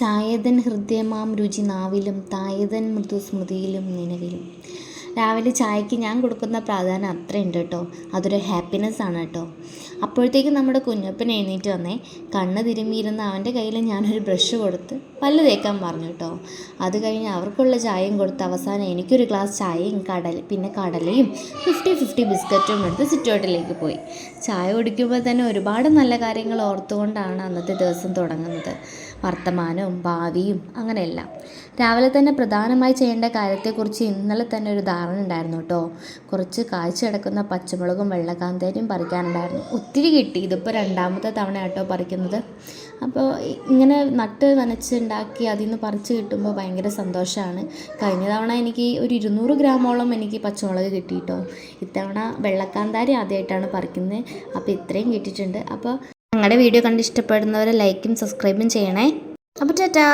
ചായതൻ ഹൃദയമാം രുചി നാവിലും തായതൻ മൃദുസ്മൃതിയിലും നിലവിലും. രാവിലെ ചായക്ക് ഞാൻ കൊടുക്കുന്ന പ്രാധാന്യം അത്രയുണ്ട് കേട്ടോ. അതൊരു ഹാപ്പിനെസ് ആണ് കേട്ടോ. അപ്പോഴത്തേക്കും നമ്മുടെ കുഞ്ഞപ്പൻ എഴുന്നേറ്റ് വന്നേ. കണ്ണ് തിരുമ്മിയിരുന്ന അവൻ്റെ കയ്യിൽ ഞാനൊരു ബ്രഷ് കൊടുത്ത് പല്ല് തേക്കാൻ പറഞ്ഞു കേട്ടോ. അത് കഴിഞ്ഞ് അവർക്കുള്ള ചായയും കൊടുത്ത് അവസാനം എനിക്കൊരു ഗ്ലാസ് ചായയും പിന്നെ കടലയും 50-50 ബിസ്ക്കറ്റും എടുത്ത് സിറ്റൗട്ടിലേക്ക് പോയി. ചായ കുടിക്കുമ്പോൾ തന്നെ ഒരുപാട് നല്ല കാര്യങ്ങൾ ഓർത്തുകൊണ്ടാണ് അന്നത്തെ ദിവസം തുടങ്ങുന്നത്. വർത്തമാനവും ഭാവിയും അങ്ങനെയെല്ലാം. രാവിലെ തന്നെ പ്രധാനമായി ചെയ്യേണ്ട കാര്യത്തെക്കുറിച്ച് ഇന്നലെ തന്നെ ഒരു ധാരണ ഉണ്ടായിരുന്നു കേട്ടോ. കുറച്ച് കാഴ്ച കിടക്കുന്ന പച്ചമുളകും വെള്ളക്കാന്തേരിയും പറിക്കാനുണ്ടായിരുന്നു. ഒത്തിരി കിട്ടി. ഇതിപ്പോൾ 2ാമത്തെ തവണ കേട്ടോ പറിക്കുന്നത്. അപ്പോൾ ഇങ്ങനെ നട്ട് നനച്ചുണ്ടാക്കി അതിൽ നിന്ന് പറിച്ച് കിട്ടുമ്പോൾ ഭയങ്കര സന്തോഷമാണ്. കഴിഞ്ഞ തവണ എനിക്ക് ഒരു 200 ഗ്രാമോളം എനിക്ക് പച്ചമുളക് കിട്ടി കേട്ടോ. ഇത്തവണ വെള്ളക്കാന്താരി ആദ്യമായിട്ടാണ് പറിക്കുന്നത്. അപ്പോൾ ഇത്രയും കിട്ടിയിട്ടുണ്ട്. അപ്പോൾ ഞങ്ങളുടെ വീഡിയോ കണ്ട് ഇഷ്ടപ്പെടുന്നവരെ ലൈക്കും സബ്സ്ക്രൈബും ചെയ്യണേ. അപ്പോൾ ടാറ്റാ.